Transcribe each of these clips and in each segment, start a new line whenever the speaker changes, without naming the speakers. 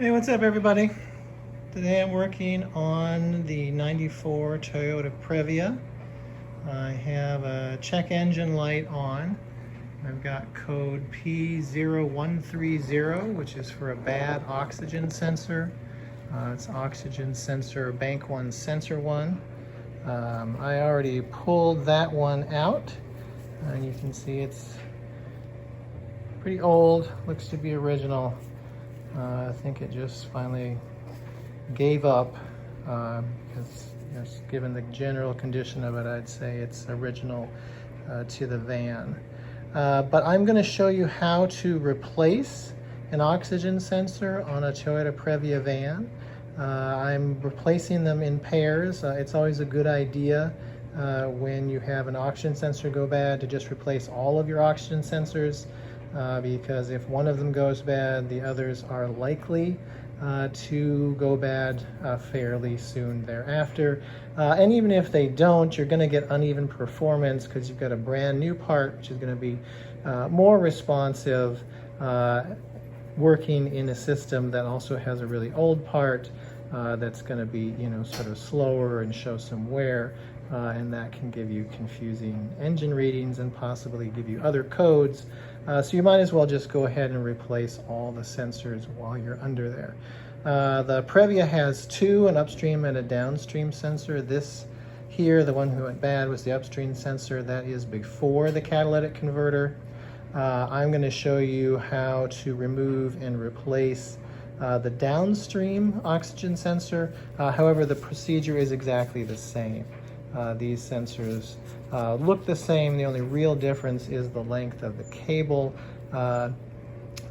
Hey, what's up everybody? Today I'm working on the 94 Toyota Previa. I have a check engine light on. I've got code P0130, which is for a bad oxygen sensor. It's oxygen sensor bank 1 sensor 1. I already pulled that one out, and you can see it's pretty old, looks to be original. I think it just finally gave up because, given the general condition of it, I'd say it's original to the van. But I'm going to show you how to replace an oxygen sensor on a Toyota Previa van. I'm replacing them in pairs. It's always a good idea when you have an oxygen sensor go bad to just replace all of your oxygen sensors. Because if one of them goes bad, the others are likely to go bad fairly soon thereafter. And even if they don't, you're going to get uneven performance because you've got a brand new part, which is going to be more responsive, working in a system that also has a really old part that's going to be, sort of slower and show some wear. And that can give you confusing engine readings and possibly give you other codes. So you might as well just go ahead and replace all the sensors while you're under there. The Previa has two, an upstream and a downstream sensor. This here, the one who went bad, was the upstream sensor. That is before the catalytic converter. I'm going to show you how to remove and replace the downstream oxygen sensor. However, the procedure is exactly the same. These sensors look the same. The only real difference is the length of the cable.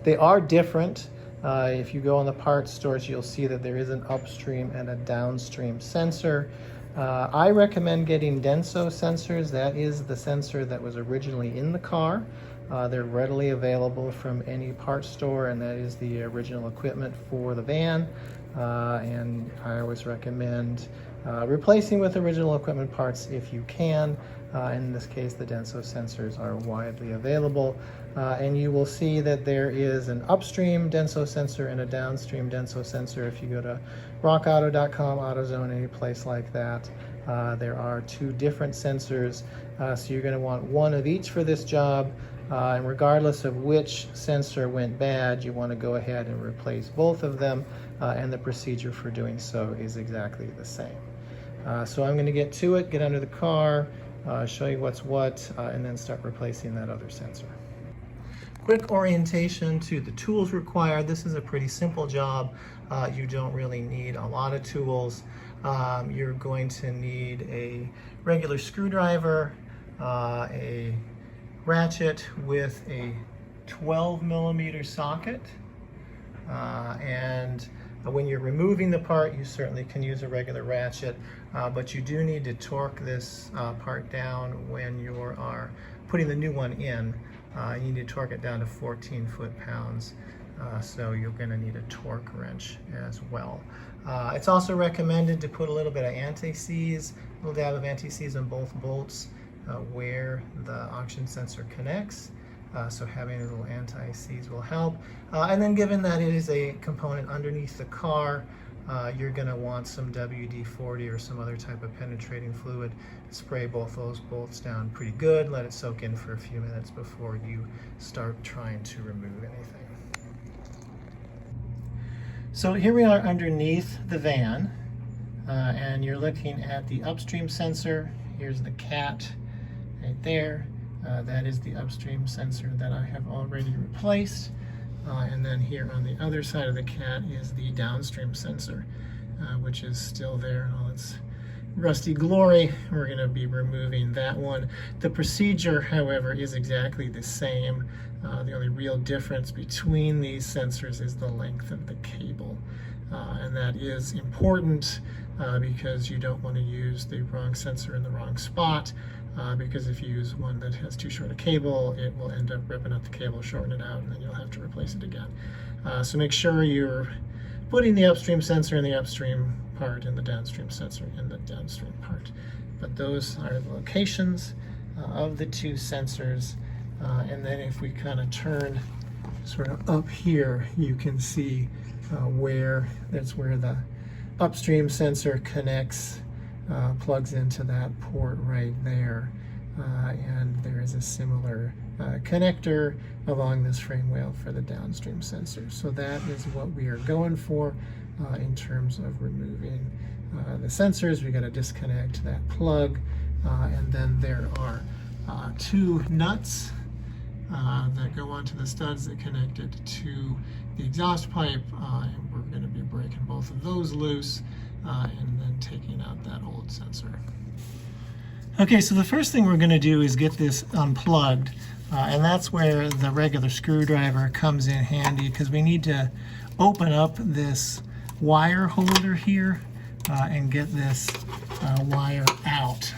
They are different. If you go in the parts stores, you'll see that there is an upstream and a downstream sensor. I recommend getting Denso sensors. That is the sensor that was originally in the car. They're readily available from any parts store, and that is the original equipment for the van. And I always recommend replacing with original equipment parts if you can. In this case, the Denso sensors are widely available. And you will see that there is an upstream Denso sensor and a downstream Denso sensor. If you go to rockauto.com, AutoZone, any place like that, there are two different sensors. So you're going to want one of each for this job. And regardless of which sensor went bad, you want to go ahead and replace both of them. And the procedure for doing so is exactly the same. So I'm going to get to it, get under the car, show you what's what, and then start replacing that other sensor. Quick orientation to the tools required. This is a pretty simple job. You don't really need a lot of tools. You're going to need a regular screwdriver, a ratchet with a 12mm socket, and when you're removing the part, you certainly can use a regular ratchet, but you do need to torque this part down when you are putting the new one in. You need to torque it down to 14 foot-pounds, so you're going to need a torque wrench as well. It's also recommended to put a little bit of anti-seize, a little dab of anti-seize on both bolts where the oxygen sensor connects. So having a little anti-seize will help. And then given that it is a component underneath the car, you're going to want some WD-40 or some other type of penetrating fluid. Spray both those bolts down pretty good. Let it soak in for a few minutes before you start trying to remove anything. So here we are underneath the van, and you're looking at the upstream sensor. Here's the cat right there. That is the upstream sensor that I have already replaced. And then here on the other side of the cat is the downstream sensor, which is still there in all its rusty glory. We're going to be removing that one. The procedure, however, is exactly the same. The only real difference between these sensors is the length of the cable. And that is important because you don't want to use the wrong sensor in the wrong spot. Because if you use one that has too short a cable, it will end up ripping up the cable, shorten it out, and then you'll have to replace it again. So make sure you're putting the upstream sensor in the upstream part and the downstream sensor in the downstream part. But those are the locations of the two sensors. And then if we kind of turn sort of up here, you can see that's where the upstream sensor connects, plugs into that port right there. And there is a similar connector along this frame rail for the downstream sensor. So that is what we are going for in terms of removing the sensors. We got to disconnect that plug, and then there are two nuts that go onto the studs that connect it to the exhaust pipe, and we're going to be breaking both of those loose and then taking out that old sensor. Okay, so the first thing we're going to do is get this unplugged, and that's where the regular screwdriver comes in handy, because we need to open up this wire holder here and get this wire out,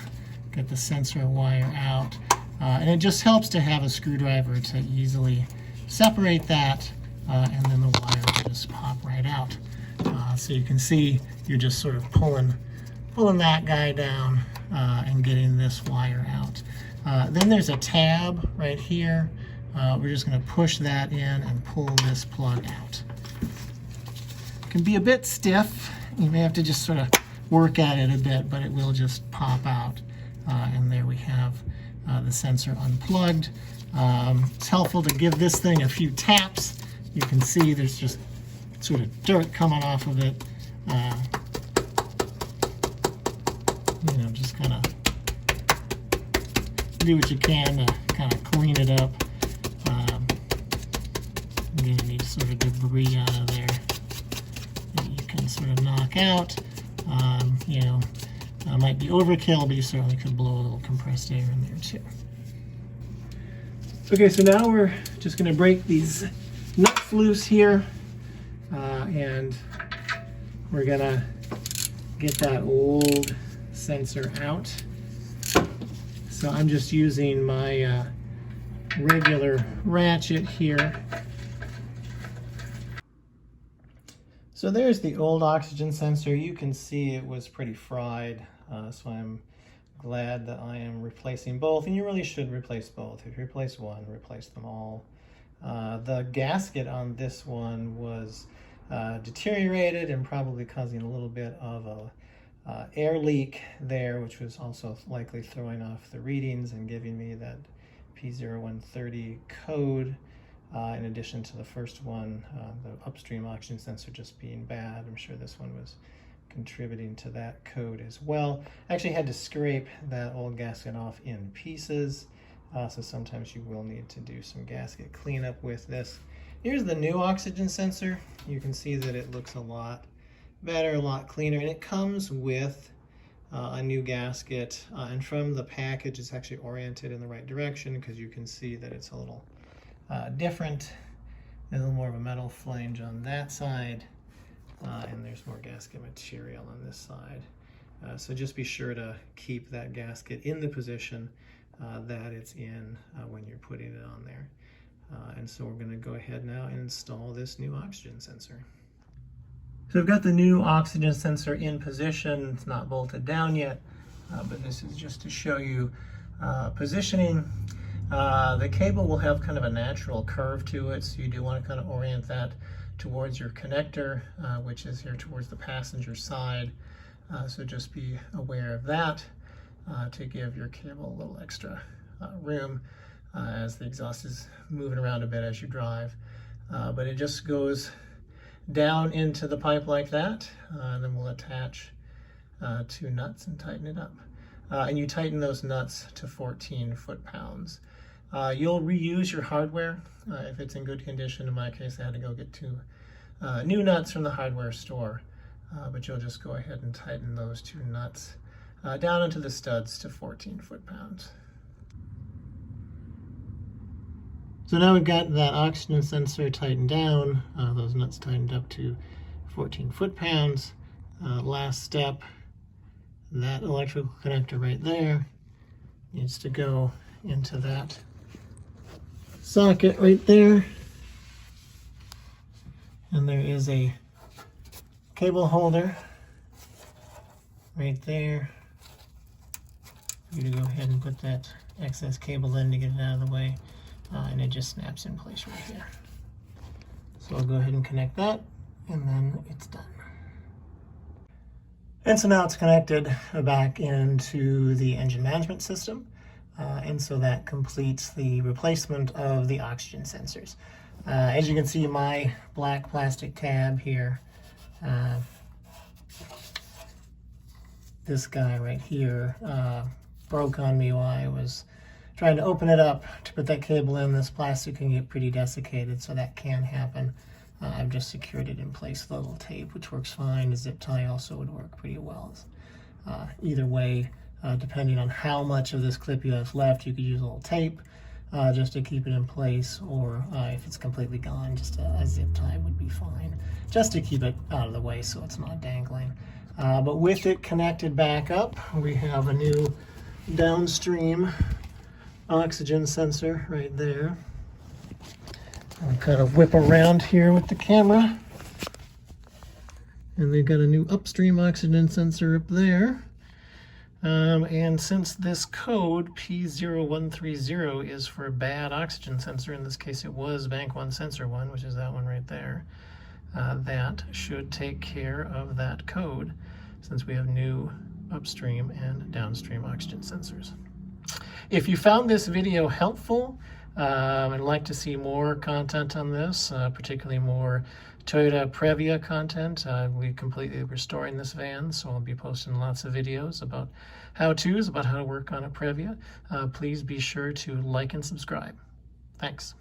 get the sensor wire out. And it just helps to have a screwdriver to easily separate that, and then the wire will just pop right out. So you can see you're just sort of pulling that guy down and getting this wire out. Then there's a tab right here. We're just going to push that in and pull this plug out. It can be a bit stiff. You may have to just sort of work at it a bit, but it will just pop out. And there we have the sensor unplugged. It's helpful to give this thing a few taps. You can see there's just sort of dirt coming off of it. You know, just kind of do what you can to kind of clean it up. Get any sort of debris out of there that you can sort of knock out. You know, might be overkill, but you certainly could blow a little compressed air in there too. Okay, so now we're just going to break these nuts loose here, and we're going to get that old sensor out. So I'm just using my regular ratchet here. So there's the old oxygen sensor. You can see it was pretty fried, so I'm glad that I am replacing both, and you really should replace both. If you replace one, replace them all. The gasket on this one was deteriorated and probably causing a little bit of a air leak there, which was also likely throwing off the readings and giving me that P0130 code. In addition to the first one, the upstream oxygen sensor just being bad. I'm sure this one was contributing to that code as well. I actually had to scrape that old gasket off in pieces, so sometimes you will need to do some gasket cleanup with this. Here's the new oxygen sensor. You can see that it looks a lot better, a lot cleaner, and it comes with a new gasket, and from the package it's actually oriented in the right direction, because you can see that it's a little different. There's a little more of a metal flange on that side, and there's more gasket material on this side. So just be sure to keep that gasket in the position that it's in when you're putting it on there. And so we're going to go ahead now and install this new oxygen sensor. So I've got the new oxygen sensor in position. It's not bolted down yet, but this is just to show you positioning. The cable will have kind of a natural curve to it, so you do want to kind of orient that towards your connector, which is here towards the passenger side. So just be aware of that to give your cable a little extra room as the exhaust is moving around a bit as you drive. But it just goes down into the pipe like that, and then we'll attach two nuts and tighten it up. And you tighten those nuts to 14 foot-pounds. You'll reuse your hardware if it's in good condition. In my case, I had to go get two new nuts from the hardware store, but you'll just go ahead and tighten those two nuts down into the studs to 14 foot-pounds. So now we've got that oxygen sensor tightened down, those nuts tightened up to 14 foot-pounds. Last step, that electrical connector right there needs to go into that socket right there, and there is a cable holder right there. I'm going to go ahead and put that excess cable in to get it out of the way, and it just snaps in place right there. So I'll go ahead and connect that and then it's done. And so now it's connected back into the engine management system. And so that completes the replacement of the oxygen sensors. As you can see, my black plastic tab here, this guy right here broke on me while I was trying to open it up to put that cable in. This plastic can get pretty desiccated, so that can happen. I've just secured it in place with a little tape, which works fine. A zip tie also would work pretty well. Either way, depending on how much of this clip you have left, you could use a little tape just to keep it in place, or if it's completely gone, just a zip tie would be fine, just to keep it out of the way so it's not dangling. But with it connected back up, we have a new downstream oxygen sensor right there. I'll kind of whip around here with the camera. And they've got a new upstream oxygen sensor up there. And since this code P0130 is for a bad oxygen sensor, in this case it was Bank 1 Sensor 1, which is that one right there, that should take care of that code since we have new upstream and downstream oxygen sensors. If you found this video helpful and like to see more content on this, particularly more Toyota Previa content, we're completely restoring this van, so I'll be posting lots of videos about how-tos, about how to work on a Previa. Please be sure to like and subscribe. Thanks.